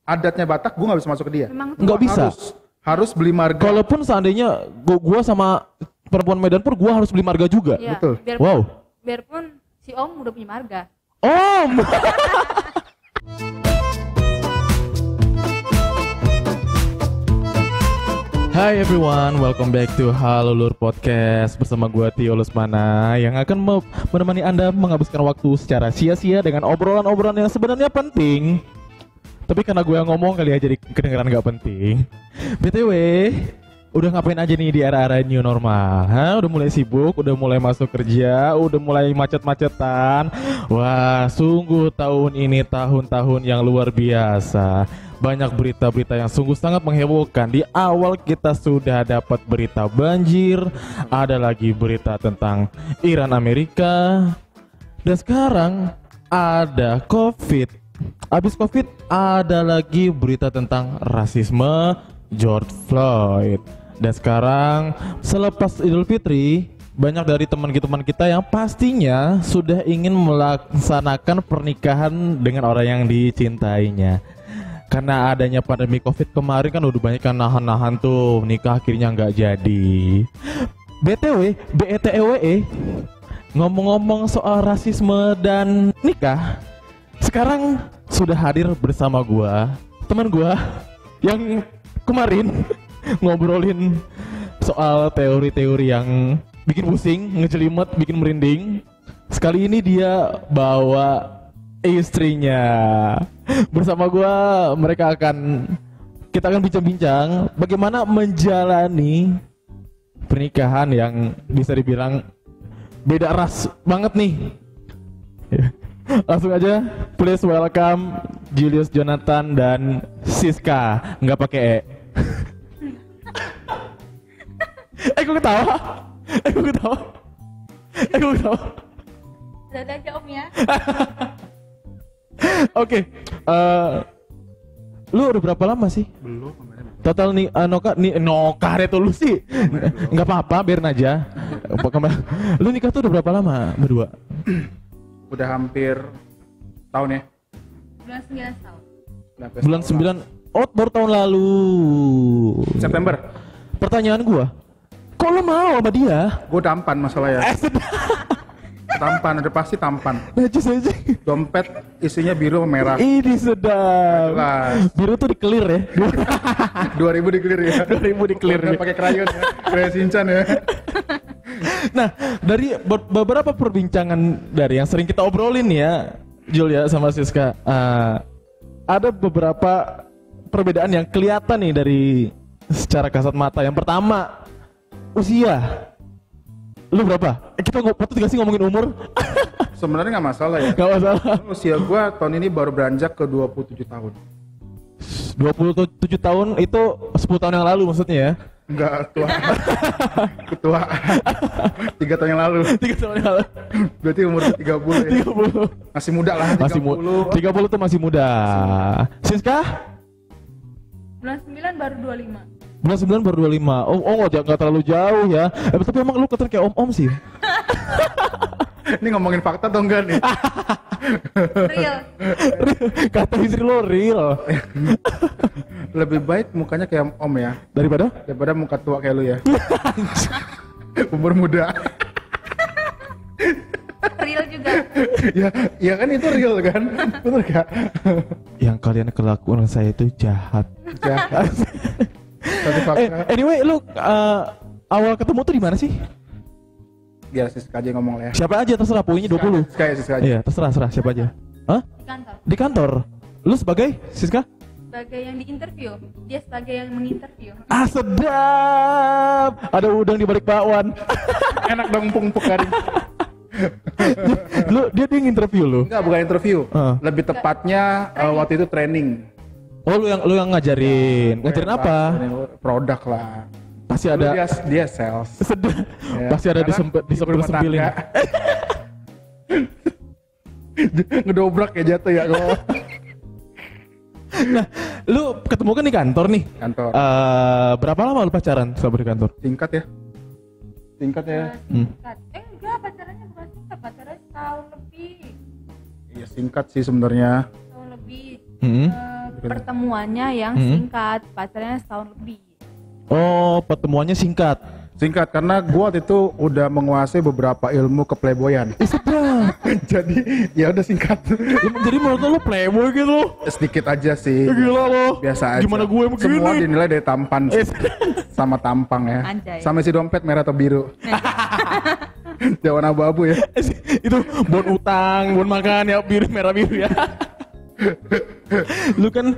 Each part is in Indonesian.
adatnya Batak, gue nggak bisa masuk ke dia. Nggak bisa. Harus beli marga. Kalaupun seandainya gua sama perempuan Medan pun gua harus beli marga juga. Iya, Betul. Biarpun si Om udah punya marga. Om. Hai everyone, welcome back to Halo Lur Podcast bersama gua Tio Lusmana yang akan menemani Anda menghabiskan waktu secara sia-sia dengan obrolan-obrolan yang sebenarnya penting. Tapi karena gue yang ngomong kali ya jadi kedengeran gak penting. BTW, udah ngapain aja nih di era-era new normal? Udah mulai sibuk, udah mulai masuk kerja, udah mulai macet-macetan. Wah, sungguh tahun ini tahun-tahun yang luar biasa. Banyak berita-berita yang sungguh sangat menghebohkan. Di awal kita sudah dapat berita banjir, ada lagi berita tentang Iran Amerika, dan sekarang ada COVID. Abis COVID ada lagi berita tentang rasisme George Floyd. Dan sekarang selepas Idul Fitri, banyak dari teman kita yang pastinya sudah ingin melaksanakan pernikahan dengan orang yang dicintainya. Karena adanya pandemi COVID kemarin kan udah banyak yang nahan-nahan tuh, nikah akhirnya nggak jadi. BTW, BETEWE, ngomong-ngomong soal rasisme dan nikah, sekarang sudah hadir bersama gua, teman gua yang kemarin ngobrolin soal teori-teori yang bikin pusing, ngejelimet, bikin merinding. Sekali ini dia bawa istrinya. Bersama gua kita akan bincang-bincang bagaimana menjalani pernikahan yang bisa dibilang beda ras banget nih. Langsung aja, please welcome Julius Jonathan dan Siska. Nggak pakai E. Gue ketawa. Ada aja Om ya. Oke, lu udah berapa lama sih? Belum. Total nih, Noka resolusi. Nggak apa-apa, biarin aja. Lu nikah tuh udah berapa lama berdua? Udah hampir tahun ya. Bulan 9 tahun. Bulan 9. Oh, baru tahun lalu. September. Pertanyaan gua, kok lu mau sama dia? Gue tampan masalahnya. Tampan, udah pasti tampan. Najis aja. Dompet isinya biru sama merah. Ini sedap. Jelas. Biru tuh di-clear ya. 2000 di clear ya. 2000 di-clear ya. Pakai krayon ya. Krayon Shinchan ya. Nah, dari beberapa perbincangan dari yang sering kita obrolin ya, Julia sama Siska, ada beberapa perbedaan yang kelihatan nih dari secara kasat mata. Yang pertama, usia. Lu berapa? Kita patut gak sih ngomongin umur? Sebenarnya nggak masalah ya. Gak masalah. Usia gue tahun ini baru beranjak ke 27 tahun. 27 tahun itu 10 tahun yang lalu maksudnya ya? Enggak, tua. Ketua. 3 tahun yang lalu. 3 tahun yang lalu. Berarti umur 30 ya. 30. Masih muda lah, 30. Masih 30 tuh masih muda. Siska? Bulan 9 baru 25. Bulan 9 baru 25. Oh, nggak terlalu jauh ya. Tapi emang lu kelihatan kayak om-om sih. Ini ngomongin fakta atau enggak nih? Real. Kata istri lo real. Lebih baik mukanya kayak om ya. Daripada muka tua kayak lu ya. Umur muda. Real juga. Ya kan itu real kan? Bener gak? Yang kalian kelakuan saya itu jahat. Jahat. Anyway, lu awal ketemu tuh di mana sih? Ya Siska aja ngomong lah ya. Siapa aja terserah, poinnya 20. Siska aja. Iya, terserah siapa aja. Hah? Di kantor. Di kantor. Lu sebagai Siska? Sebagai yang diinterview, dia sebagai yang menginterview. Sedap. Ada udang di balik bakwan. Enak dong pung-pung garing. Dia nginterview lu? Enggak, bukan interview. Lebih tepatnya waktu itu training. Oh, lu yang ngajarin. Ngajarin apa? Produk lah. Pasti ada. Dia sales. Sedap. Ya. Pasti ada disempil-sempilin. Ngedobrak ya jatuh ya kalau. Nah, lu ketemu kan di kantor nih. Kantor. Berapa lama lu pacaran selama di kantor? Singkat ya. Singkat. Enggak, pacarannya bukan singkat, pacarannya tahun lebih. Iya singkat sih sebenarnya. Tahun lebih. pertemuannya yang singkat, pacarnya setahun lebih. Oh, pertemuannya singkat. Singkat karena gua waktu itu udah menguasai beberapa ilmu keplayboyan. Jadi ya udah singkat. Jadi menurut lo playboy gitu? Sedikit aja sih. Gila lo. Biasa aja. Gimana gue begini? Semua dinilai dari tampan sama tampang ya. Anjay. Sama isi dompet merah atau biru. Jangan abu-abu ya. Itu bon utang, bon makan ya, biru merah biru ya. Lu kan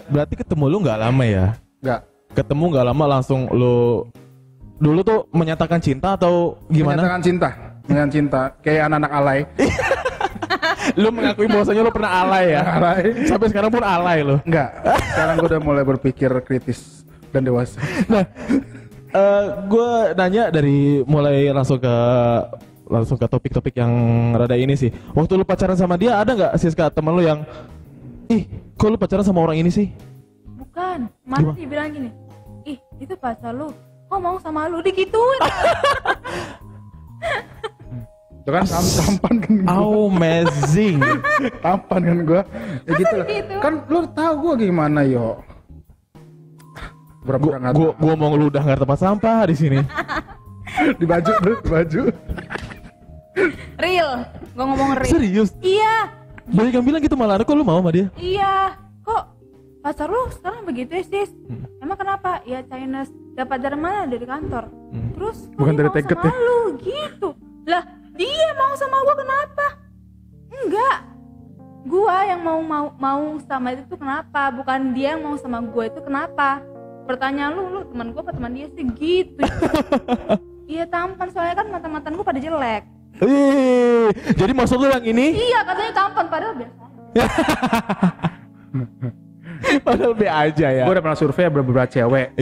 berarti ketemu lu nggak lama ya? Enggak. Ketemu nggak lama langsung lu dulu tuh menyatakan cinta atau gimana? Menyatakan cinta. Dengan cinta kayak anak-anak alay. Lu mengakui bahwasanya lu pernah alay ya? Alay. Sampai sekarang pun alay lu. Enggak. Sekarang gue udah mulai berpikir kritis dan dewasa. Nah, gue nanya dari mulai langsung ke topik-topik yang rada ini sih. Waktu lu pacaran sama dia ada nggak Siska teman lu yang kok lu pacaran sama orang ini sih? Bukan, malah dibilang gini, itu pacar lu, kok mau sama lu, digituin. Itu kan tampan kan gua. Amazing. Tampan kan gua. Ya gitu lah. gitu? Kan lu tahu gua gimana yo. Berapa Gua mau ngeludah nggak tempat sampah di sini. di baju bro, di baju. Real, gua ngomong real. Serius? Iya, Banyak yang bilang gitu malah, kok lu mau sama dia? iya, kok pacar lu sekarang begitu ya sis? Emang kenapa? Ya Chinese, dapat dari mana? Dari kantor. Terus kok Bukan dia dari mau Teget sama ya? lu gitu. Lah, dia mau sama gua kenapa? Enggak. Gua yang mau sama itu tuh kenapa? Bukan dia yang mau sama gua itu kenapa? Pertanyaan lu teman gua apa teman dia sih gitu. Iya tampan, soalnya kan mata-matan gua pada jelek. Jadi maksud lu yang ini? Iya katanya tampan, padahal biasa. Padahal B aja ya. Gua udah pernah survei beberapa cewek.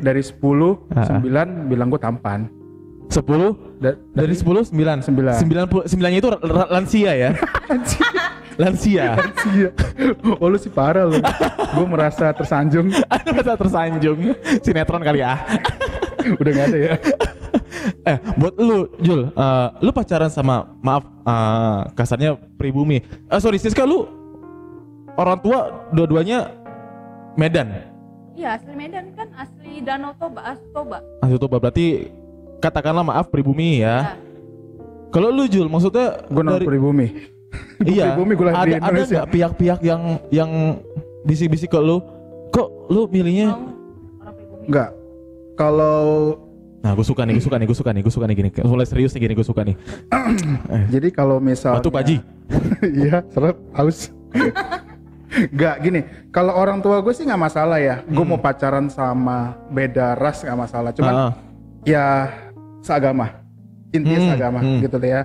Dari 10, 9 bilang gua tampan. 10? Dari 10, 9? 9. 9-nya itu lansia ya? Lansia. Oh lu sih parah lu. Gua merasa tersanjung. Merasa tersanjung. Sinetron kali ya. Udah gak ada ya. Buat lu Jul, lu pacaran sama, maaf kasarnya pribumi. Sorry Siska, lu orang tua dua-duanya Medan? Iya asli Medan kan, asli Danau Toba, Toba. Asli Toba, berarti katakanlah maaf pribumi ya. Kalau lu Jul, maksudnya Gue non pribumi. Iya, pribumi gue lahir di ada Indonesia. nggak pihak-pihak yang bisik-bisik ke lu, kok lu milihnya? Mau orang pribumi. Enggak. Kalau Nah, gue suka nih gini. Mulai serius nih gini, gue suka nih. jadi kalau misalnya Batu Paji. Iya, seret haus. Enggak gini, kalau orang tua gue sih nggak masalah ya. Gue mau pacaran sama beda ras nggak masalah. Cuman ya seagama, intinya seagama gitu deh ya.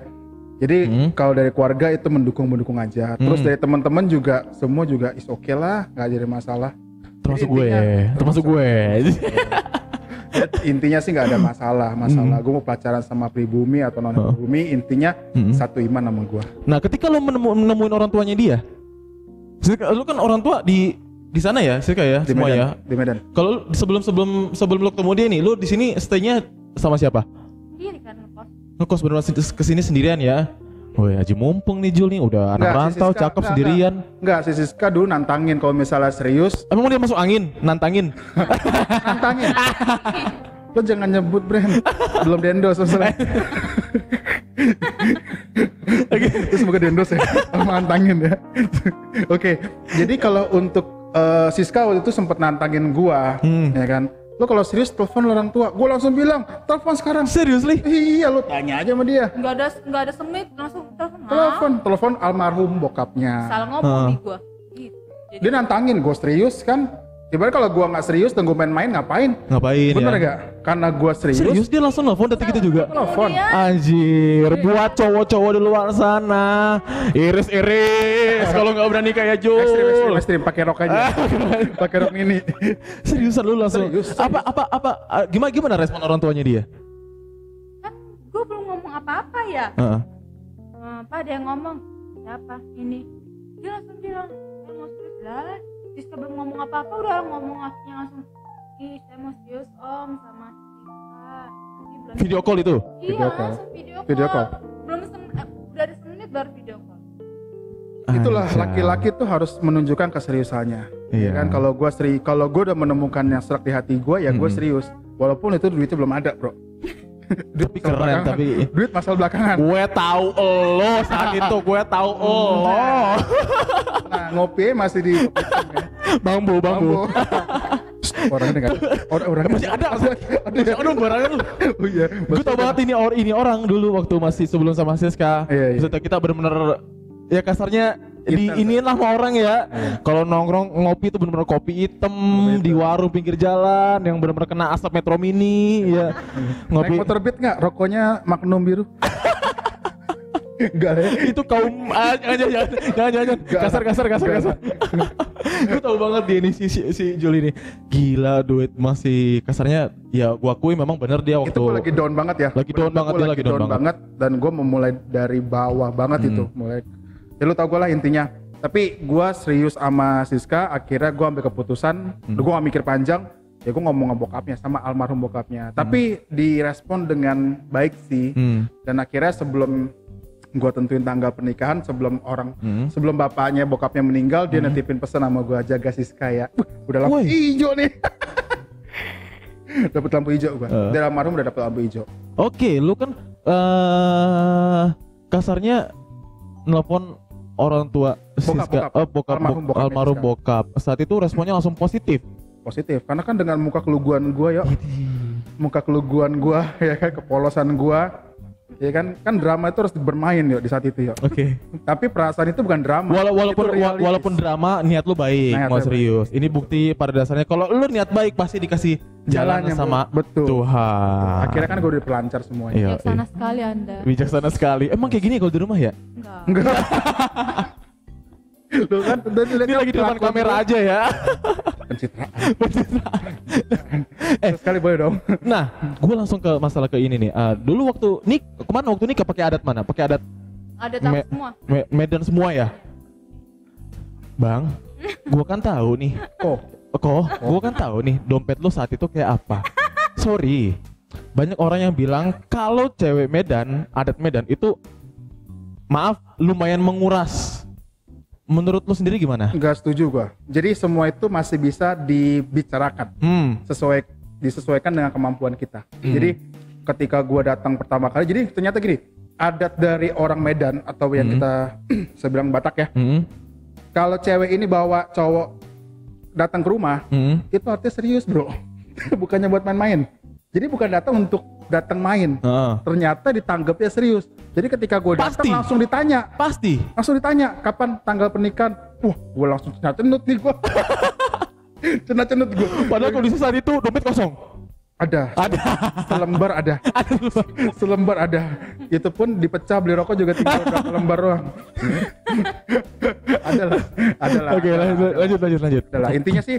Jadi kalau dari keluarga itu mendukung aja. Terus dari teman-teman juga semua juga is oke lah, nggak jadi masalah. Termasuk Jadi gue. Intinya sih nggak ada masalah. Gue mau pacaran sama pribumi atau non pribumi, intinya satu iman sama gue. Nah, ketika lu menemuin orang tuanya dia, lu kan orang tua di sana ya, Siska ya, Di semua Medan, ya. di Medan. Kalau sebelum lu ketemu dia nih, lu di sini stay-nya sama siapa? Iya kan ngekos. Ngekos bener kesini sendirian ya? Woi, Haji mumpung nih Jul nih, udah anak rantau, cakep sendirian. Enggak, si Siska dulu nantangin kalau misalnya serius. Emang dia masuk angin, nantangin. Nantangin. Lo jangan nyebut brand, belum diendos masalah. Itu semoga diendos ya, sama nantangin ya. Oke, jadi kalau untuk Siska waktu itu sempat nantangin gua, ya kan. Lo kalau serius telepon orang tua, gua langsung bilang telepon sekarang. Seriously? Iya, lo tanya aja sama dia. Nggak ada semit, langsung telepon. Telepon almarhum bokapnya. Salah ngomong di gua. Gitu. Jadi Dia nantangin, gue serius kan. Ibarat kalau gua nggak serius dan gue main-main ngapain? Ngapain Bener ya? gak? Karena gua Serius dia langsung nelfon detik itu juga? Telepon. Anjir, buat cowok-cowok di luar sana iris kalau nggak berani kayak Jul. Ekstrim, pakai rok aja. Pakai rok mini. Seriusan lu langsung? Serius. Apa? Gimana respon orang tuanya dia? kan gua belum ngomong apa-apa ya. Pak dia ngomong, siapa ini? Dia langsung bilang, saya mau serius lah. Siska belum ngomong apa-apa, udah ngomong yang langsung, saya mau serius om sama Siska. Video call itu? Iya, Video call. langsung video Video call. Belum udah ada semenit baru video call. Itulah Anjay. laki-laki tuh harus menunjukkan keseriusannya. Iya. Ya kan kalau gue udah menemukan yang serak di hati gue ya gue serius. Walaupun itu duitnya belum ada, bro. Tapi keren, tapi duit masalah belakangan. gue tahu lo saat itu, gue tahu lo. Nah, ngopi masih di Bambu. Orangnya enggak. Orangnya Masih ada. Masih ada barangnya lu. Oh iya. Gue tau banget ini orang dulu waktu masih sebelum sama Siska. Iya. Maksudnya kita bener-bener ya kasarnya Kita- iniin lah sama orang ya. Kalau nongkrong ngopi itu bener-bener kopi hitam di warung pinggir jalan yang bener-bener kena asap Metro Mini ya. Naik Ngopi motor Beat nggak? Rokoknya Magnum biru. Enggak ya? itu kaum jangan kasar. Gue tahu banget dia ini si Juli ini. Gila duit masih kasarnya ya gua akui memang bener dia waktu Itu gue lagi down banget ya. Lagi down banget, dia lagi down banget. Dan gue memulai dari bawah banget itu. Mulai. Ya lu tau gue lah intinya. Tapi gue serius sama Siska. Akhirnya gue ambil keputusan. Gue gak mikir panjang. Ya gue ngomong sama bokapnya, sama almarhum bokapnya. Tapi direspon dengan baik sih. Dan akhirnya sebelum gue tentuin tanggal pernikahan, sebelum bapaknya bokapnya meninggal, dia nitipin pesan sama gue, jaga Siska ya. Udah lampu hijau nih. Dapat lampu hijau gue. Dari almarhum udah dapet lampu hijau. Oke, lu kan kasarnya nelpon orang tua Siska, almarhum bokap. Saat itu responnya langsung positif. Positif, karena kan dengan muka keluguan gue ya, ya kan, kepolosan gue, ya kan drama itu harus bermain ya di saat itu ya. Oke. Tapi perasaan itu bukan drama. Walaupun drama niat lu baik, Niat mau lu serius. Ini bukti pada dasarnya kalau lu niat baik pasti dikasih jalan Jalannya, sama betul. Tuhan. Akhirnya kan gue udah pelancar semuanya. Iya, Bijaksana sekali Anda. bijaksana sekali. Emang kayak gini kalau di rumah ya? Enggak. Enggak. Lu kan Ini lagi di depan kamera aja ya. Pencitraan. Sekali boleh dong. Nah, gue langsung ke masalah ke ini nih. Dulu kemarin waktu nikah pakai adat mana? Pakai adat Ada tahu semua. Medan semua ya? Bang, gue kan tahu nih. Gue kan tahu nih dompet lo saat itu kayak apa. Sorry, banyak orang yang bilang kalau cewek Medan, adat Medan itu, maaf, lumayan menguras. Menurut lo sendiri gimana? Enggak setuju gua. Jadi semua itu masih bisa dibicarakan. Disesuaikan dengan kemampuan kita. Jadi ketika gua datang pertama kali, jadi ternyata gini, adat dari orang Medan atau yang kita saya bilang Batak ya. Kalau cewek ini bawa cowok datang ke rumah, itu artinya serius, bro. Bukannya buat main-main. Jadi bukan datang untuk datang main. Ternyata ditanggapnya serius. Jadi ketika gue datang langsung ditanya. Langsung ditanya kapan tanggal pernikahan. Gue langsung cenut nih gue. Cenut gue. Padahal kondisi saat itu dompet kosong. Ada. Selembar ada. Selembar ada. Itu pun dipecah, beli rokok juga tinggal berapa lembar doang. Adalah. Oke, lanjut. Adalah. Intinya sih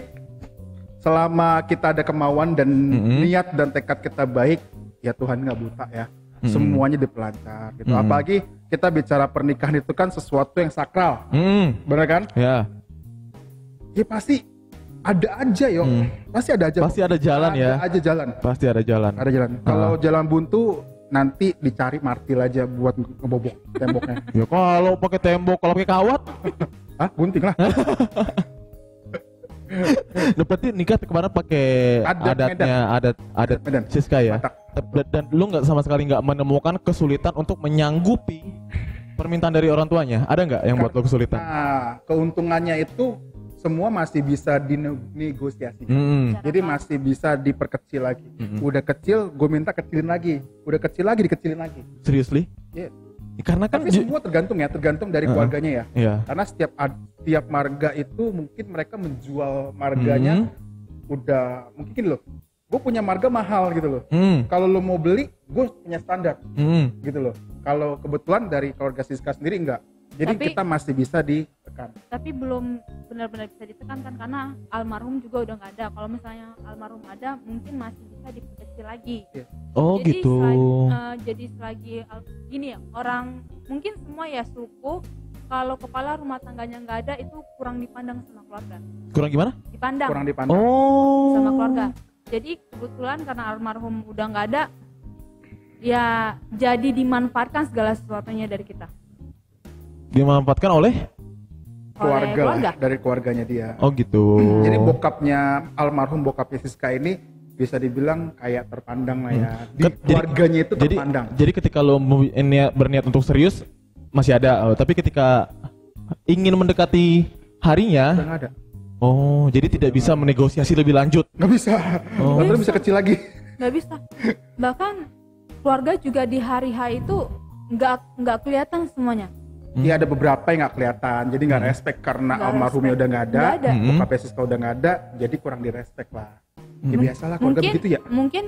selama kita ada kemauan dan niat dan tekad kita baik, ya Tuhan nggak buta ya. Semuanya dipelancar gitu. Apalagi kita bicara pernikahan itu kan sesuatu yang sakral. Bener kan? Ya. Ya pasti ada aja yo. Pasti ada aja. Pasti ada jalan ya. Ada aja jalan. Pasti ada jalan. Ada jalan. Kalau jalan buntu nanti dicari martil aja buat ngebobok temboknya. Ya kalau pakai tembok, kalau pakai kawat, Hah? Gunting lah. berarti nikah kemarin pakai adat Medan. Siska ya. Batak. Dan lu nggak sama sekali nggak menemukan kesulitan untuk menyanggupi permintaan dari orang tuanya. Ada nggak yang buat lo kesulitan? Nah, keuntungannya itu semua masih bisa dinegosiasi. Jadi masih bisa diperkecil lagi. Udah kecil, gue minta kecilin lagi. Udah kecil lagi, dikecilin lagi. Seriously? Iya. Karena kan Tapi semua tergantung dari keluarganya ya. Iya. Karena setiap marga itu mungkin mereka menjual marganya udah mungkin gini loh. Gue punya marga mahal gitu loh. Kalau lo mau beli, gue punya standar gitu loh. Kalau kebetulan dari keluarga Siska sendiri enggak. Jadi kita masih bisa ditekan. Tapi belum benar-benar bisa ditekan kan karena almarhum juga udah nggak ada. Kalau misalnya almarhum ada, mungkin masih bisa diperkecil lagi. Oh jadi gitu. Jadi selagi gini ya, orang mungkin semua ya suku kalau kepala rumah tangganya nggak ada itu kurang dipandang sama keluarga. Kurang gimana? Dipandang. Kurang dipandang. Oh. Sama keluarga. Jadi kebetulan karena almarhum udah nggak ada, ya jadi dimanfaatkan segala sesuatunya dari kita. Dimanfaatkan oleh keluarga keluarga. lah, dari keluarganya dia. Oh gitu. Jadi bokapnya almarhum bokapnya Siska ini bisa dibilang kayak terpandang lah ya. Di keluarganya itu terpandang. Jadi ketika lo berniat untuk serius masih ada, tapi ketika ingin mendekati harinya Udah nggak ada. Oh, jadi tidak bisa menegosiasi lebih lanjut. Nggak bisa. Oh. Padahal bisa kecil lagi. Nggak bisa. Bahkan keluarga juga di hari H itu nggak kelihatan semuanya. Iya ada beberapa yang nggak kelihatan, jadi nggak respect karena Nggak almarhumnya respect. udah nggak ada, Nggak ada. bokapnya Siska udah nggak ada, jadi kurang direspek lah. Ya biasalah keluarga Mungkin begitu ya. mungkin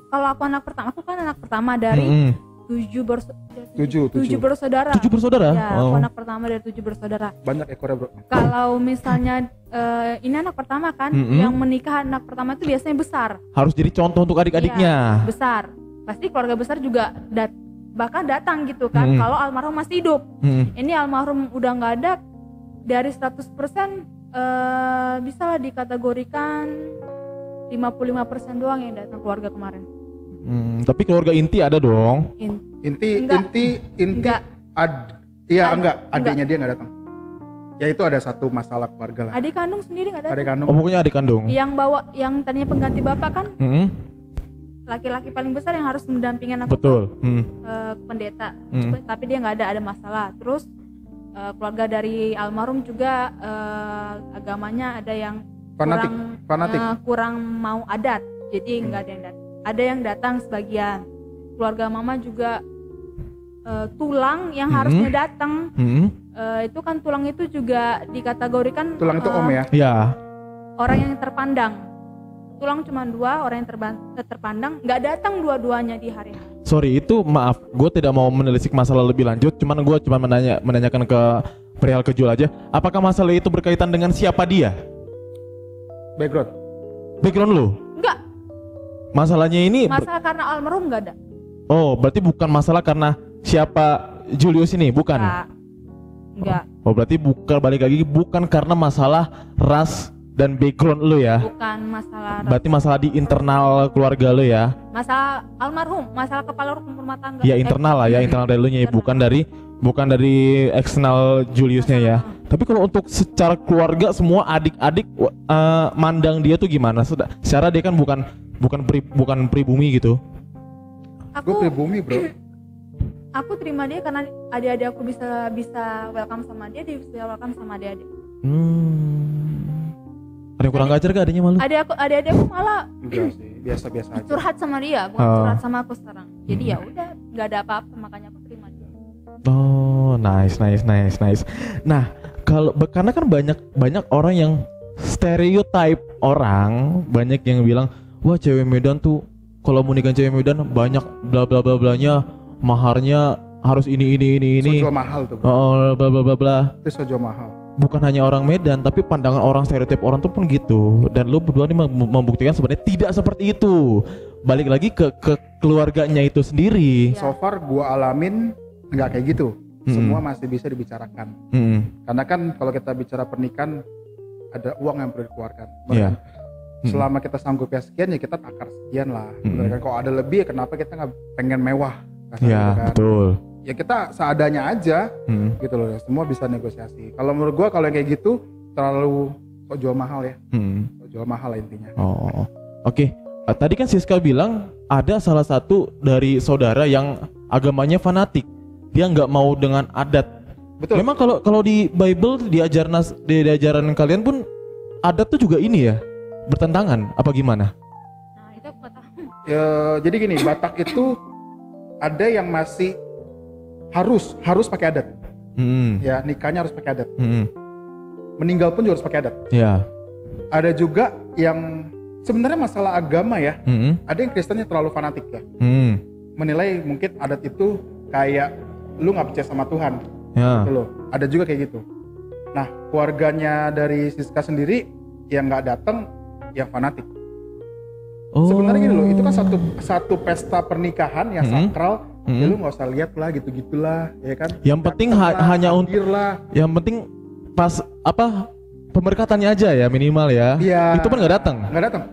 kalau aku kan anak pertama dari tujuh bersaudara. 7 bersaudara? Ya, Oh. aku anak pertama dari 7 bersaudara. Banyak ekornya bro. Kalau misalnya ini anak pertama kan, yang menikah anak pertama itu biasanya besar. Harus jadi contoh untuk adik-adiknya. Iya, besar. Pasti keluarga besar juga bahkan datang gitu kan. Kalau almarhum masih hidup. Ini almarhum udah nggak ada, dari 100% bisa lah dikategorikan 55% doang yang datang keluarga kemarin. Tapi keluarga inti ada dong. Inti Enggak. enggak, adiknya dia nggak datang. Ya itu ada satu masalah keluarga lah. Adik kandung sendiri nggak datang. Adik kandung. Oh, pokoknya adik kandung. Yang tadinya pengganti bapak kan, Mm-mm. laki-laki paling besar yang harus mendampingin aku Betul. pendeta. Tapi dia nggak ada masalah. Terus keluarga dari almarhum juga agamanya ada yang Fanatik. kurang mau adat, jadi nggak ada yang datang. Ada yang datang sebagian. Keluarga mama juga tulang yang harusnya datang. Itu kan tulang itu juga dikategorikan Tulang itu om ya. Ya. orang yang terpandang. Tulang cuma 2, orang yang terpandang nggak datang dua-duanya di hari. Sorry, itu maaf, gue tidak mau menelisik masalah lebih lanjut. Cuman gue cuma menanyakan ke perihal kejul aja. Apakah masalah itu berkaitan dengan siapa dia? Background lu? Enggak, Masalahnya ini masalah karena almarhum nggak ada. Oh, berarti bukan masalah karena siapa Julius ini, bukan? Enggak. Oh, berarti balik lagi bukan karena masalah ras dan background lu ya. Bukan masalah Berarti masalah di internal keluarga lu ya. masalah almarhum, masalah kepala rumah tangga. Ya internal lah ya, internal dari lu nya, bukan dari eksternal Juliusnya ya. Tapi kalau untuk secara keluarga semua adik-adik mandang dia tuh gimana? Secara dia kan bukan pribumi gitu. Gue pribumi bro. Aku terima dia karena adik-adik aku bisa welcome sama dia bisa welcome sama adik-adik. Ada yang kurang ajar gak adanya malu? Adik-adik aku malah Enggak sih, biasa-biasa aja. curhat sama dia, bukan curhat sama aku sekarang. Jadi ya udah, nggak ada apa-apa, makanya aku terima dia. Oh, nice. Nah, karena kan banyak orang yang stereotype orang, banyak yang bilang, wah cewek Medan tuh kalau mau nikahin cewek Medan banyak bla bla bla blanya, maharnya harus ini. Sojo mahal tuh bro. Oh, bla bla bla bla. Itu sojo mahal. Bukan hanya orang Medan, tapi pandangan orang, stereotip orang tuh pun gitu. Dan lu berdua ini membuktikan sebenarnya tidak seperti itu. Balik lagi ke keluarganya itu sendiri. So far gua alamin nggak kayak gitu. Semua masih bisa dibicarakan. Karena kan kalau kita bicara pernikahan ada uang yang perlu dikeluarkan. Iya. Selama kita sanggup ya sekian ya kita takar sekian lah. Bener kan? Kalau ada lebih ya kenapa kita nggak pengen mewah? Iya, kan? betul. Ya kita seadanya aja gitu loh. Semua bisa negosiasi. Kalau menurut gua kalau yang kayak gitu terlalu kok jual mahal ya. Kok jual mahal lah intinya. Oh, oke. Tadi kan Siska bilang ada salah satu dari saudara yang agamanya fanatik. Dia nggak mau dengan adat. Betul. Memang kalau di Bible di ajaran kalian pun adat tuh juga ini ya, bertentangan apa gimana? Nah itu aku kata, Ya, jadi gini, Batak itu ada yang masih harus pakai adat. Ya, nikahnya harus pakai adat. Meninggal pun juga harus pakai adat. Ya. Ada juga yang sebenarnya masalah agama ya. Ada yang Kristennya terlalu fanatik ya. Menilai mungkin adat itu kayak lu nggak percaya sama Tuhan. Ya. Gitu loh. Ada juga kayak gitu. Nah, keluarganya dari Siska sendiri yang nggak datang yang fanatik. Oh. Sebenarnya gini loh, itu kan satu pesta pernikahan yang sakral. Ya lu nggak usah lihat lah gitu-gitulah, ya kan? Yang penting hanya untuk yang penting pas pemberkatannya aja ya minimal ya. Iya. Itu pun nggak datang. Nggak datang.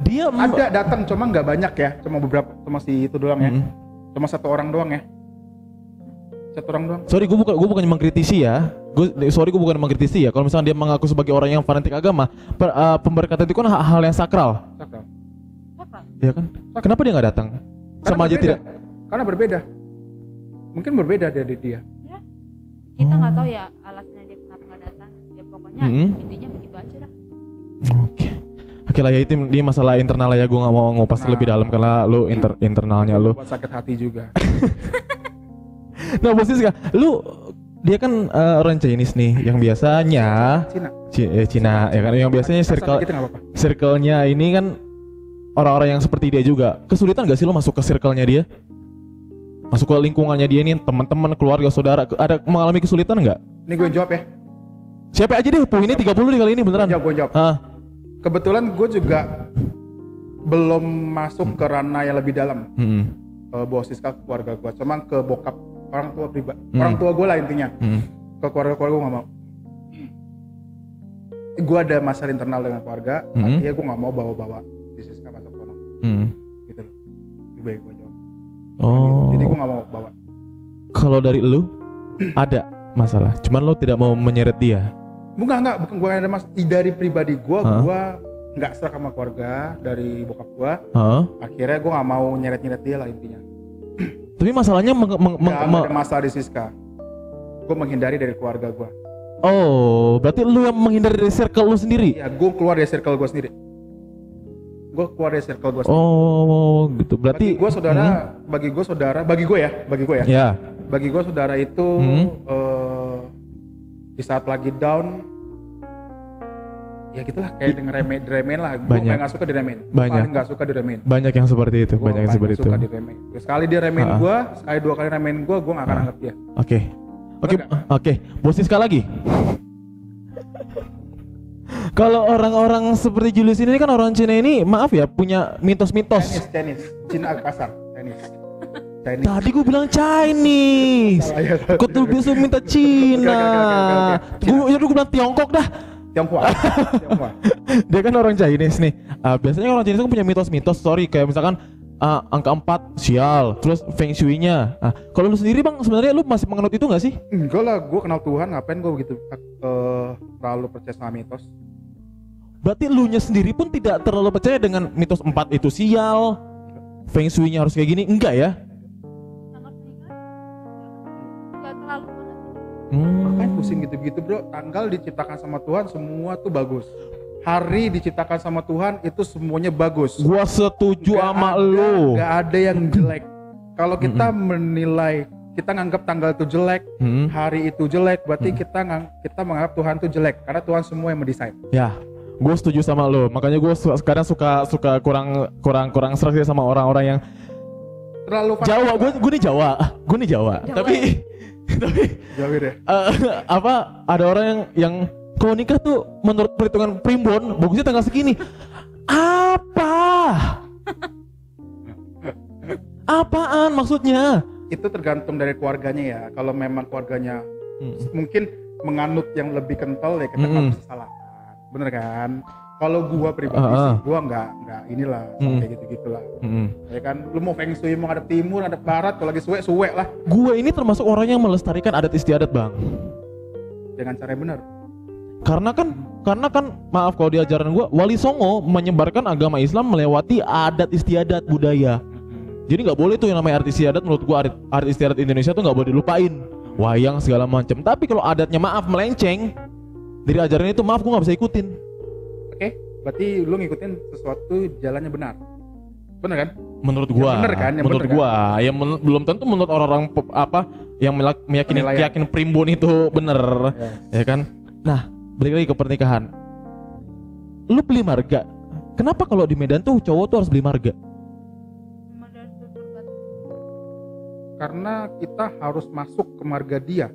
Dia Ada datang, cuma nggak banyak ya, cuma beberapa, cuma si itu doang ya, cuma 1 orang doang ya. Satu orang doang. Sorry, gue bukan mengkritisi ya. Gue bukan mengkritisi ya. Kalau misalnya dia mengaku sebagai orang yang fanatik agama, pemberkatan itu kan hal yang sakral. Sakral. Ya kan? Kenapa dia nggak datang? Karena Sama aja berbeda. tidak. Karena berbeda. Mungkin berbeda dari dia. Ya. Kita nggak tahu ya alasannya dia kenapa nggak datang. Ya pokoknya intinya begitu aja dah. Oke lah ya, itu dia masalah internal ya. Gue nggak mau ngupas lebih dalam karena lu internalnya lu. Buat sakit hati juga. Nah posisi lu dia kan orang Chinese nih yang biasanya Cina ya kan, yang biasanya circle-nya ini kan orang-orang yang seperti dia juga. Kesulitan gak sih lo masuk ke circle-nya dia? Masuk ke lingkungannya dia nih, teman-teman, keluarga, saudara, ada mengalami kesulitan nggak? Ini gue jawab ya. Siapa aja deh, ini 30 nih kali ini beneran. Gue jawab. Kebetulan gue juga belum masuk ke ranah yang lebih dalam. Bawa Siska ke keluarga gue, cuma ke bokap orang tua pribadi, orang tua gue lah intinya. Ke keluarga gue nggak mau. Gue ada masalah internal dengan keluarga, artinya gue nggak mau bawa si Siska masuk ke sana. Gitu loh. Lebih baik gue jawab. Jadi gue nggak mau bawa. Kalau dari lu ada masalah, cuman lo tidak mau menyeret dia. Bukan gue ada masalah. Dari pribadi gue nggak serak sama keluarga dari bokap gue. Akhirnya gue nggak mau nyeret dia lah intinya. Tapi masalahnya ada masalah di Siska. Gue menghindari dari keluarga gue. Oh, berarti lu yang menghindari dari circle lu sendiri? Iya, gue keluar dari circle gue sendiri. Oh, gitu. Berarti gue saudara, bagi gue ya. Ya. Bagi gue saudara itu di saat lagi down, ya gitulah kayak diremehin lah. Gue nggak suka diremehin. Paling nggak suka diremehin. Banyak yang seperti itu. Suka diremehin. Sekali dia remehin gue, sekali 2 kali remehin gue nggak akan anggap dia. Oke. Bos Siska lagi. Kalau orang-orang seperti Julius ini kan orang Cina ini, maaf ya, punya mitos-mitos. Chinese. Cina kasar. Chinese. Tadi gue bilang Chinese. Kok tuh biasa minta Cina. Gue bilang Tiongkok dah. Tionghoa. Dia kan orang Chinese nih. Biasanya orang Chinese kan punya mitos-mitos. Sorry, kayak misalkan angka 4 sial, terus feng shui-nya. Kalau lu sendiri bang, sebenarnya lu masih menganut itu nggak sih? Enggak lah, gue kenal Tuhan, ngapain gue begitu terlalu percaya sama mitos. Berarti lu nya sendiri pun tidak terlalu percaya dengan mitos 4 itu sial, feng shui-nya harus kayak gini, enggak ya? Enggak terlalu. Ngapain pusing gitu-gitu bro? Tanggal diciptakan sama Tuhan, semua tuh bagus. Hari diciptakan sama Tuhan itu semuanya bagus. Gua setuju sama lu. Gak ada yang jelek. Kalau kita menilai, kita nganggap tanggal itu jelek, hari itu jelek, berarti kita menganggap Tuhan itu jelek karena Tuhan semua yang mendesain. Ya, gue setuju sama lu. Makanya gue sekarang suka kurang serak sama orang-orang yang terlalu Jawa. Gue nih Jawa. Tapi Jawa deh. Ada orang yang kalau nikah tuh menurut perhitungan primbon bagusnya tanggal segini. Apaan maksudnya? Itu tergantung dari keluarganya ya. Kalau memang keluarganya mungkin menganut yang lebih kental ya kita nggak bisa salahkan. Bener kan? Kalau gua pribadi sih, gua nggak inilah kayak gitu-gitulah. Ya kan, lu mau feng shui mau ngadep timur, ngadep barat, kalau lagi suwe lah. Gua ini termasuk orang yang melestarikan adat istiadat bang. Dengan cara yang benar. Karena kan maaf kalau di ajaran gua, Wali Songo menyebarkan agama Islam melewati adat istiadat budaya. Jadi nggak boleh tuh yang namanya artis istiadat. Menurut gua artis istiadat Indonesia tuh nggak boleh dilupain, wayang segala macam. Tapi kalau adatnya maaf melenceng dari ajaran itu, maaf gua nggak bisa ikutin. Oke, berarti lu ngikutin sesuatu jalannya benar, bener kan? Menurut gua, ya bener kan? menurut gua, kan? Ya belum tentu menurut orang-orang yang meyakini primbon itu bener, ya kan? Nah, balik lagi ke pernikahan. Lu beli marga. Kenapa kalau di Medan tuh cowok tuh harus beli marga? Karena kita harus masuk ke marga dia.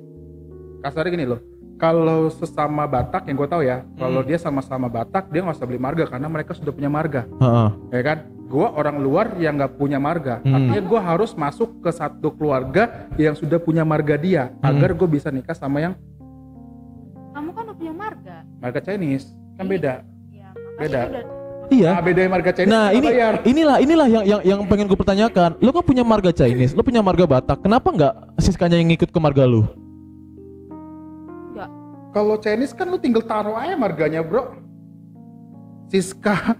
Kasarnya gini loh, kalau sesama Batak yang gue tahu ya, kalau dia sama-sama Batak dia nggak usah beli marga karena mereka sudah punya marga, ya kan? Gue orang luar yang nggak punya marga, artinya gue harus masuk ke satu keluarga yang sudah punya marga dia, agar gue bisa nikah sama yang. Kamu kan udah punya marga. Marga Chinese kan beda. Ya, beda. Iya. Nah, bedanya marga Chinese Nah, nggak bayar. inilah yang pengen gue pertanyakan. Lu kan punya marga Chinese, lu punya marga Batak. Kenapa nggak Siskanya yang ngikut ke marga lu? Enggak. Kalau Chinese kan lu tinggal taruh aja marganya, bro. Siska.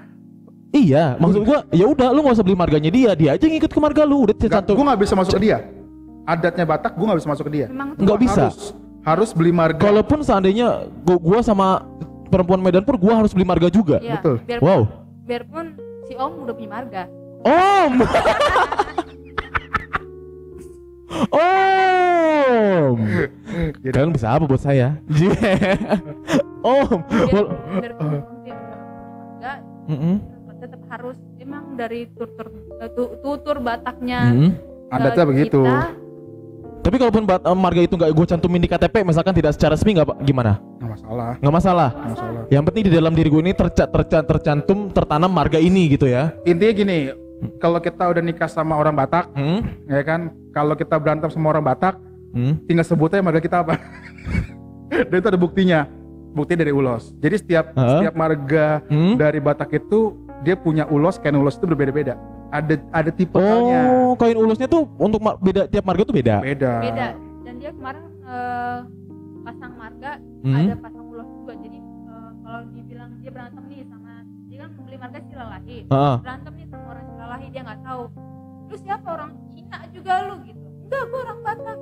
Iya, maksud gua ya udah lu nggak usah beli marganya dia aja yang ngikut ke marga lu. Udah Gue nggak bisa masuk ke dia. Adatnya Batak, gue nggak bisa masuk ke dia. Memang nggak bisa. Harus beli marga. Kalaupun seandainya gua sama perempuan Medan pun gua harus beli marga juga. Iya, Betul. Biarpun si Om udah punya marga. Om. Om. Kalian bisa apa buat saya? Om. Biarpun dia udah punya marga, tetap harus emang dari tutur Bataknya. Adatnya begitu. Tapi kalaupun marga itu nggak gue cantumin di KTP, misalkan tidak secara resmi nggak gimana? Nggak masalah. Nggak masalah. Nggak masalah. Yang penting di dalam diri gue ini tercantum tertanam marga ini gitu ya. Intinya gini, kalau kita udah nikah sama orang Batak, Hmm? ya kan, kalau kita berantem sama orang Batak, tinggal sebut aja marga kita apa. Dan itu ada buktinya dari ulos. Jadi setiap marga dari Batak itu dia punya ulos, kain ulos itu berbeda-beda. Ada tipe-nya. Oh, kain ulusnya tuh untuk beda, tiap marga tuh beda. Beda. Dan dia kemarin pasang marga, ada pasang ulos juga. Jadi kalau dibilang dia berantem nih sama, dia kan beli marga Silalahi, berantem nih sama orang Silalahi, dia nggak tahu. Lu siapa, orang Cina juga lu gitu? Enggak, gua orang Batak.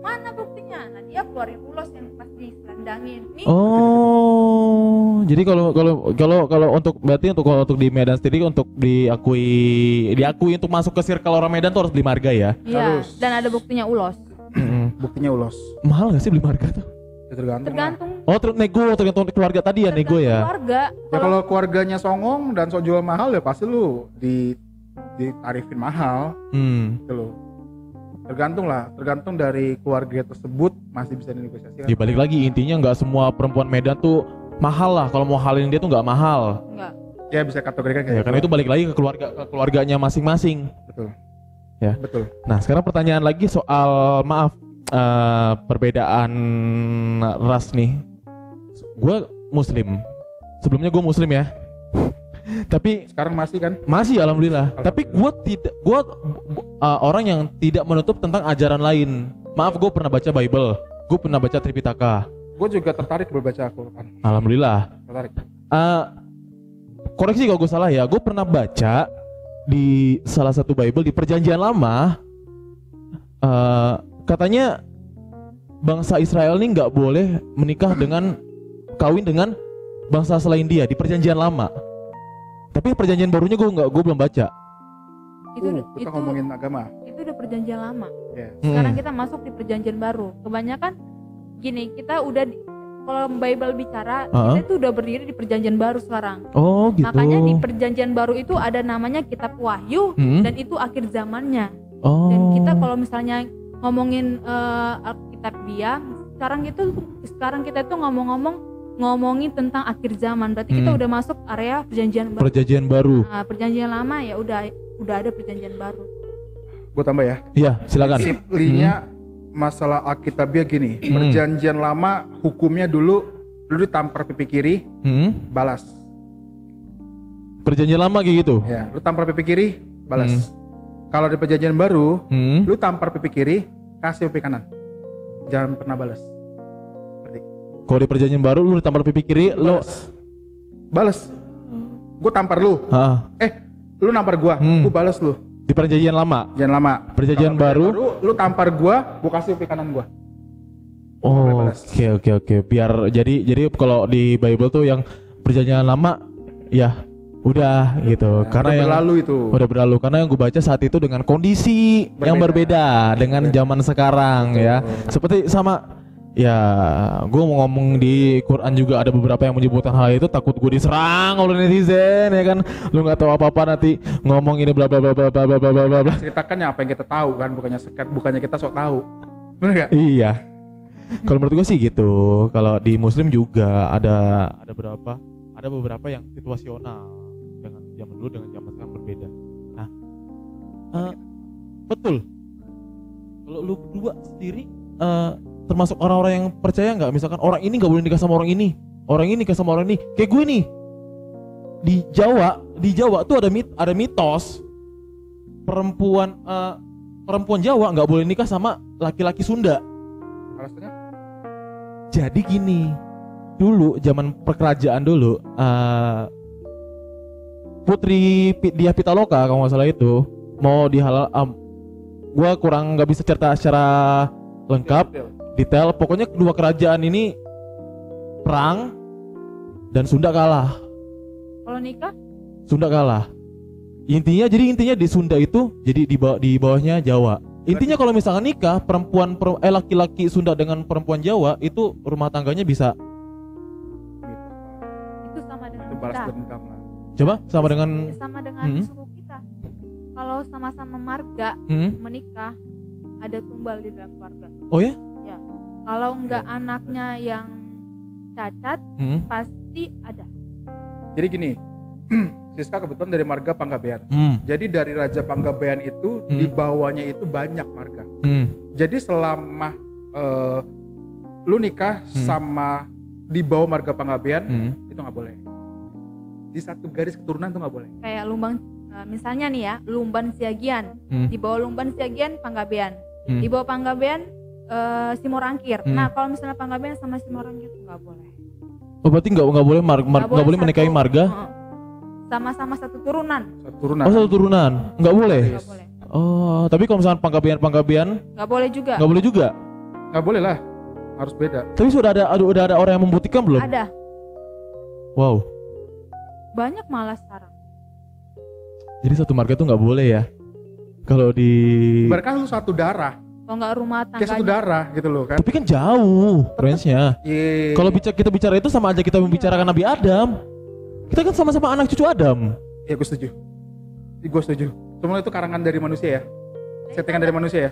Mana buktinya? Nah, dia keluarin ulos yang pas diselendangin. Nih. Oh, jadi kalau untuk berarti untuk di Medan sendiri untuk diakui untuk masuk ke circle orang Medan tuh harus beli marga ya? Iya. Harus. Dan ada buktinya ulos. Buktinya ulos. Mahal nggak sih beli marga tuh? Ya, tergantung. Tergantung. Tergantung keluarga tadi ya, nego ya. Keluarga. Ya kalau keluarganya songong dan sok jual mahal ya pasti lu ditarifin mahal. Gitu loh. Tergantung dari keluarga tersebut masih bisa dinegosiasikan. Ya balik lagi, intinya nggak semua perempuan Medan tuh mahal lah. Kalau mau halin dia tuh nggak mahal. Enggak. Ya bisa kategorikan Ya karena itu balik lagi ke keluarganya masing-masing. Betul. Ya. Betul. Nah sekarang pertanyaan lagi soal perbedaan ras nih. Gue Muslim. Sebelumnya gue Muslim ya. Tapi Sekarang masih kan? masih alhamdulillah. Tapi gue orang yang tidak menutup tentang ajaran lain. Maaf, gue pernah baca Bible, gue pernah baca Tripitaka. Gue juga tertarik berbaca Al-Quran. Alhamdulillah. Tertarik. Koreksi kalau gue salah ya. Gue pernah baca di salah satu Bible di Perjanjian Lama, katanya bangsa Israel ini nggak boleh menikah kawin dengan bangsa selain dia di Perjanjian Lama. Tapi perjanjian barunya gue belum baca. Kita ngomongin agama. Itu udah perjanjian lama. Yeah. Sekarang kita masuk di perjanjian baru. Kebanyakan gini, kita udah kalau Bible bicara, kita itu udah berdiri di perjanjian baru sekarang. Oh gitu. Makanya di perjanjian baru itu ada namanya Kitab Wahyu, dan itu akhir zamannya. Oh. Dan kita kalau misalnya ngomongin Alkitab dia, sekarang kita itu ngomongin tentang akhir zaman. Berarti kita udah masuk area perjanjian baru. Perjanjian baru. Nah, perjanjian lama ya udah ada perjanjian baru. Gue tambah ya. Iya, silakan. Simpelnya masalah Alkitabiah gini. Perjanjian lama hukumnya dulu ditampar pipi kiri, balas. Perjanjian lama kayak gitu. Ya, lu tampar pipi kiri, balas. Kalau di perjanjian baru, lu tampar pipi kiri, kasih pipi kanan. Jangan pernah balas. Kalau di perjanjian baru lu ditampar pipi kiri, lu balas. Gue tampar lu. Lu nampar gua, gua balas lu. Di perjanjian lama. Jangan lama. Perjanjian baru, lu tampar gua kasih pipi kanan gua. Oh, oke. Biar jadi kalau di Bible tuh yang perjanjian lama ya udah gitu. Karena udah berlalu itu. Udah berlalu karena yang gue baca saat itu dengan kondisi yang berbeda dengan zaman sekarang ya. Seperti sama ya, gue mau ngomong di Quran juga ada beberapa yang menyebutkan hal itu, takut gue diserang oleh netizen ya kan. Lu nggak tahu apa-apa nanti ngomong ini bla bla bla bla bla bla bla bla. Ceritakan apa yang kita tahu kan, bukannya kita sok tahu. Bener gak? Iya. Kalau menurut gue sih gitu. Kalau di Muslim juga ada beberapa yang situasional dengan zaman dulu dengan zaman sekarang berbeda. Nah, betul. Kalau lu berdua sendiri termasuk orang-orang yang percaya nggak, misalkan orang ini nggak boleh nikah sama orang ini nikah sama orang ini, kayak gue nih. di Jawa tuh ada mitos perempuan Jawa nggak boleh nikah sama laki-laki Sunda. Alasannya? Jadi gini, dulu zaman perkerajaan dulu, Putri Diah Pitaloka kalau nggak salah itu mau dihalal, gua kurang nggak bisa cerita secara lengkap, detail. Pokoknya kedua kerajaan ini perang dan Sunda kalah. Kalau nikah? Sunda kalah. Intinya di Sunda itu jadi di bawahnya Jawa. Intinya kalau misalkan nikah laki-laki Sunda dengan perempuan Jawa itu rumah tangganya bisa. Itu sama dengan Itu balas kita. dendam lah. Coba sama dengan Suku kita. Kalau sama-sama marga menikah, ada tumbal di dalam keluarga. Oh ya? Ya. Kalau enggak anaknya yang cacat, pasti ada. Jadi gini, Siska kebetulan dari marga Panggabean. Jadi dari Raja Panggabean itu di bawahnya itu banyak marga. Jadi selama lu nikah sama di bawah marga Panggabean itu nggak boleh. Di satu garis keturunan tuh nggak boleh. Kayak Lumbang, misalnya nih ya, Lumban Siagian. Di bawah Lumban Siagian Panggabean. Di bawah Panggabean Simorangkir. Nah kalau misalnya Panggabean sama Simorangkir itu nggak boleh. Oh berarti nggak boleh nggak boleh menikahi marga? Sama-sama satu turunan. Oh satu turunan, nggak boleh. Nggak boleh. Oh tapi kalau misalnya Panggabean Nggak boleh juga. nggak boleh juga. Nggak boleh lah, harus beda. Tapi sudah ada orang yang membuktikan belum? Ada. Wow. Banyak malah sekarang. Jadi satu marga tuh nggak boleh ya? Kalau di. Mereka lu satu darah, Kalau nggak rumah kayak satu tangganya. darah gitu loh kan. Tapi kan jauh range-nya. Yeay. Kalau kita bicara itu sama aja kita membicarakan Nabi Adam. Kita kan sama-sama anak cucu Adam. Ya gue setuju. Gue setuju. Semua itu karangan dari manusia ya. Settingan dari manusia ya.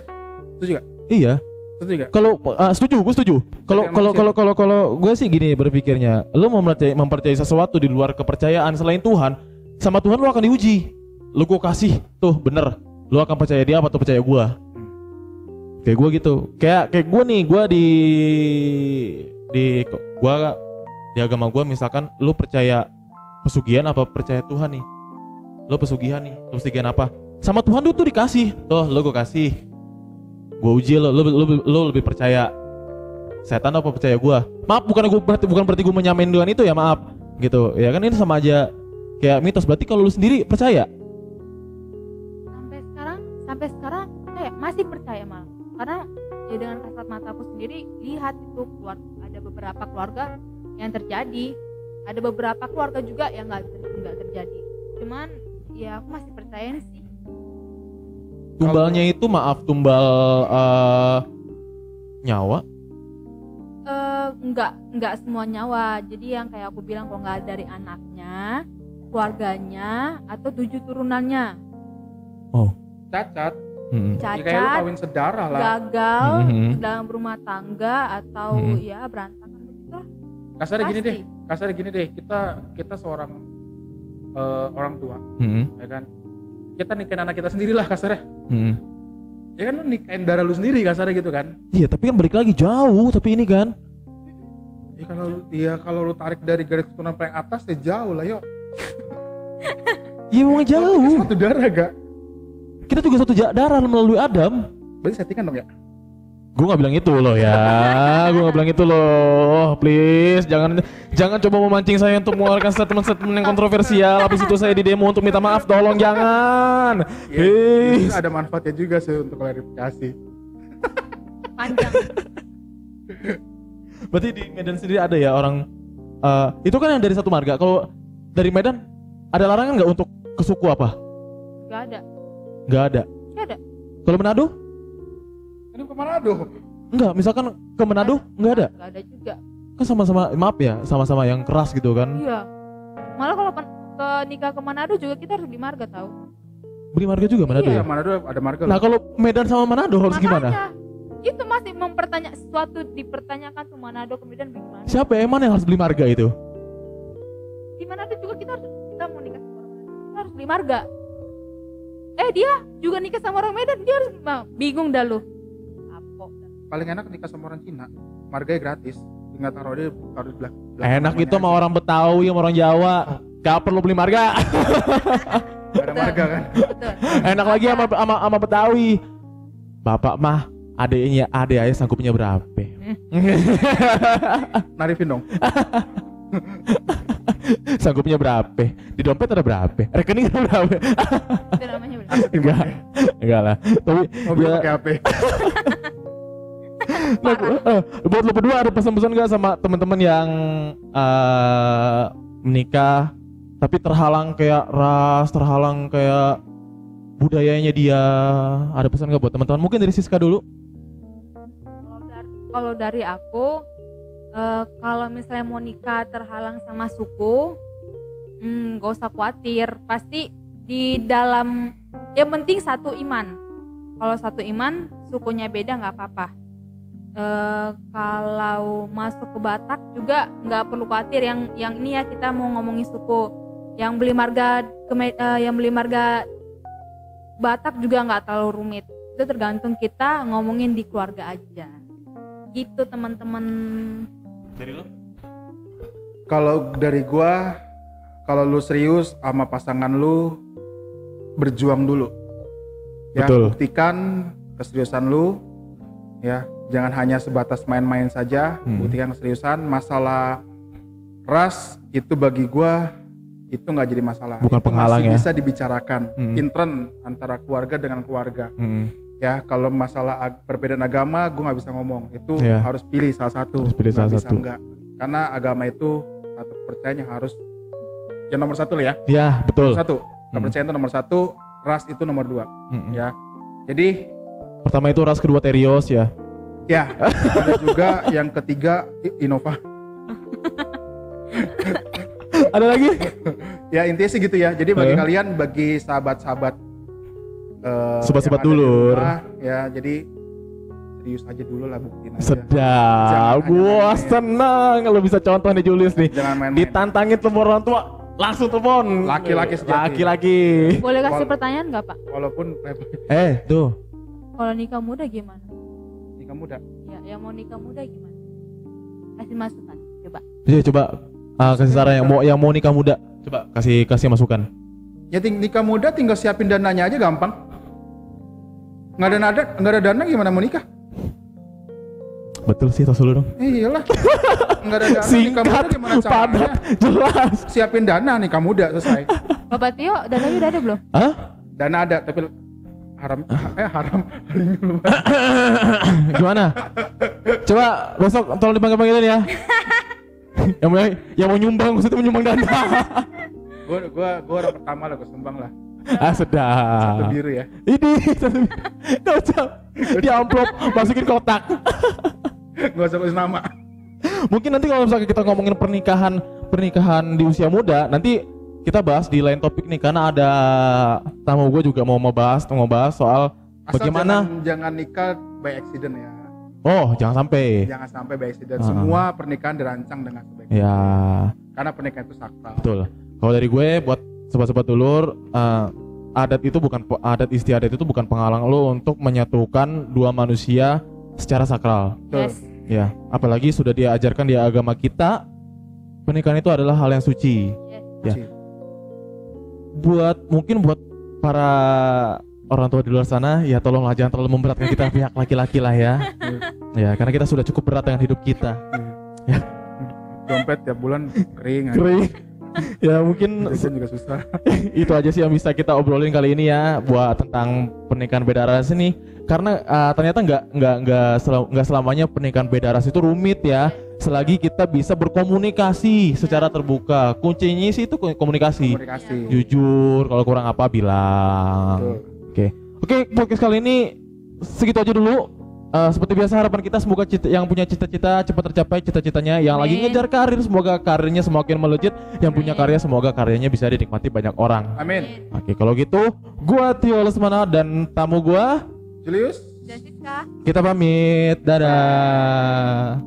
Setuju gak? Iya. Setuju gak? Kalau gue setuju. Kalau gue sih gini berpikirnya, lu mempercayai sesuatu di luar kepercayaan selain Tuhan, sama Tuhan lu akan diuji. Lu gue kasih tuh bener, lu akan percaya dia atau percaya gue. Kayak gue gitu. Kayak gue nih, gue di agama gue misalkan lu percaya pesugihan apa percaya Tuhan nih? Lu pesugihan nih, lu pesugihan apa? Sama Tuhan lu tuh dikasih. Tuh, lu gue kasih. Gue uji lu lebih percaya setan apa percaya gue? Maaf, bukan berarti gue menyamain dengan itu ya, maaf. Gitu. Ya kan ini sama aja kayak mitos. Berarti kalau lu sendiri percaya? Sampai sekarang saya masih percaya malah. Karena ya dengan kasat mataku sendiri lihat itu ada beberapa keluarga yang terjadi. Ada beberapa keluarga juga yang nggak terjadi. Cuman ya aku masih percaya sih. Tumbalnya itu tumbal nyawa? Enggak semua nyawa. Jadi yang kayak aku bilang kalau nggak dari anaknya, keluarganya atau 7 turunannya. Oh. Cacat. Cacat. Ya, kayak lu kawin sedarah lah. Gagal dalam rumah tangga atau ya berantakan begitu lah. Kasarnya gini deh. Kita seorang orang tua, ya kan? Kita nikahin anak kita sendiri lah kasarnya. Ya kan lu nikahin darah lu sendiri kasarnya gitu kan? Iya tapi kan balik lagi jauh tapi ini kan. Kalau lu tarik dari garis keturunan paling atas ya jauh lah yuk. Iya memang jauh. Satu darah gak? Kita juga satu darah melalui Adam. Berarti settingan dong ya? Gue gak bilang itu loh ya. Gue gak bilang itu loh. Please jangan coba memancing saya untuk mengeluarkan statement-statement yang kontroversial. Habis itu saya di demo untuk minta maaf. Tolong jangan. Please. Ada manfaatnya juga sih untuk klarifikasi. Panjang. Berarti di Medan sendiri ada ya orang itu kan yang dari satu marga. Kalau dari Medan ada larangan nggak untuk ke suku apa? Gak ada. Nggak ada. Gak ada. Kalau Manado? Ini ke Manado. Enggak, misalkan ke Manado nggak ada. Gak ada juga. Kan sama-sama maaf ya, sama-sama yang keras gitu kan. Iya. Malah kalau ke nikah ke Manado juga kita harus beli marga tahu. Beli marga juga Manado Iya, ya? Manado ada marga. Nah, kalau Medan sama Manado harus gimana? Itu masih sesuatu dipertanyakan tuh Manado kemudian bagaimana? Siapa emang yang harus beli marga itu? Di Manado juga kita mau nikah sama orang Medan, kita harus beli marga. Dia juga nikah sama orang Medan, dia harus bingung dah lu. Paling enak nikah sama orang Cina, marganya gratis. Tinggal taruh di belakang. Enak itu sama orang Betawi sama orang Jawa. Gak perlu beli marga. Gak ada marga kan. Betul. Enak lagi sama Betawi. Bapak mah adeknya ayah sanggupnya berapa? Narifin dong. Sanggupnya berapa? Di dompet ada berapa? Rekening ada berapa? Itu namanya betul. Enggak lah. Tapi Mobil ya, pakai HP. nah, buat lo berdua ada pesan-pesan gak sama teman-teman yang menikah tapi terhalang kayak ras, terhalang kayak budayanya dia? Ada pesan gak buat teman-teman? Mungkin dari Siska dulu. Kalau dari aku, kalau misalnya mau nikah terhalang sama suku, gak usah khawatir. Pasti di dalam, yang penting satu iman. Kalau satu iman, sukunya beda nggak apa-apa. Kalau masuk ke Batak juga nggak perlu khawatir. Yang ini ya, kita mau ngomongin suku. Yang beli marga Batak juga nggak terlalu rumit. Itu tergantung kita ngomongin di keluarga aja. Gitu teman-teman. Dari lo? Kalau dari gua, kalau lu serius sama pasangan lu, berjuang dulu. Ya, Betul. buktikan keseriusan lu. Ya, jangan hanya sebatas main-main saja. Buktikan keseriusan. Masalah ras itu bagi gua itu nggak jadi masalah. Bukan itu penghalang masih ya. bisa dibicarakan. Intern antara keluarga dengan keluarga. Ya, kalau masalah perbedaan agama, gue nggak bisa ngomong. Itu harus pilih salah satu. Harus pilih salah bisa satu. enggak. Karena agama itu atau kepercayaan harus yang nomor satu lah ya. Ya, betul. Nomor satu. Kepercayaan itu nomor satu, ras itu nomor dua. Ya. Jadi pertama itu ras, kedua terios ya. ya ada juga yang ketiga Innova. Ada lagi? Ya intinya sih gitu ya. Jadi bagi kalian, bagi sahabat-sahabat sobat-sobat yang ada di dulur. rumah, ya jadi serius aja dulu lah, buktiin aja. Sedap. Jangan Gua main-main. senang kalau bisa contoh nih Julius nih. Jangan main-main. Ditantangin telepon orang tua, langsung telepon. Laki-laki sejati. Laki-laki. Boleh kasih pertanyaan nggak Pak? Walaupun Tuh. Kalau nikah muda gimana? nikah muda. Ya, yang mau nikah muda gimana? Kasih masukan, coba. Iya, coba kasih saran yang mau nikah muda. Coba kasih masukan. Ya nikah muda tinggal siapin dananya aja gampang. Nggak ada dana gimana mau nikah? Betul sih, tos dulu dong. Iyalah. Nggak ada dana nikah muda Singkat, gimana caranya? padat, jelas. Siapin dana nikah muda selesai. Bapak Tio, dananya udah ada belum? Hah? Dana ada tapi haram Gimana? Coba besok tolong dipanggil-panggilin ya. yang mau nyumbang, maksudnya mau nyumbang dana. Gua orang pertama lah, gua sumbang lah. Sedap. Satu biru ya. Ini gak usah di amplop masukin kotak. Gak usah tulis nama. Mungkin nanti kalau misalnya kita ngomongin pernikahan di usia muda, nanti kita bahas di lain topik nih, karena ada tamu gue juga mau bahas soal Asal bagaimana. jangan nikah by accident ya. Oh, jangan sampai. Jangan sampai by accident. Semua pernikahan dirancang dengan sebaiknya. Ya, Karena pernikahan itu sakral. betul. Kalau dari gue buat sobat-sobat dulur, adat istiadat itu bukan penghalang lo untuk menyatukan dua manusia secara sakral. Yes. Ya, apalagi sudah diajarkan di agama kita, pernikahan itu adalah hal yang suci. Yes. Ya. Mungkin buat para orang tua di luar sana, ya tolonglah jangan terlalu memberatkan kita pihak laki-laki lah ya. Ya, karena kita sudah cukup berat dengan hidup kita. Ya. Dompet tiap bulan kering. Kering. Ya mungkin Jajan juga susah. itu aja sih yang bisa kita obrolin kali ini ya, buat tentang pernikahan beda ras ini. Karena ternyata nggak selamanya pernikahan beda ras itu rumit ya. Selagi kita bisa berkomunikasi secara terbuka, kuncinya sih itu komunikasi. Jujur, kalau kurang apa bilang. Oke, podcast kali ini segitu aja dulu. Seperti biasa harapan kita semoga yang punya cita-cita cepat tercapai cita-citanya. Yang lagi ngejar karir semoga karirnya semakin melejit. Yang punya karya semoga karyanya bisa dinikmati banyak orang. Amin. Oke, kalau gitu gua Tio Lesmana dan tamu gua Julius. Jessica. kita pamit. Dadah.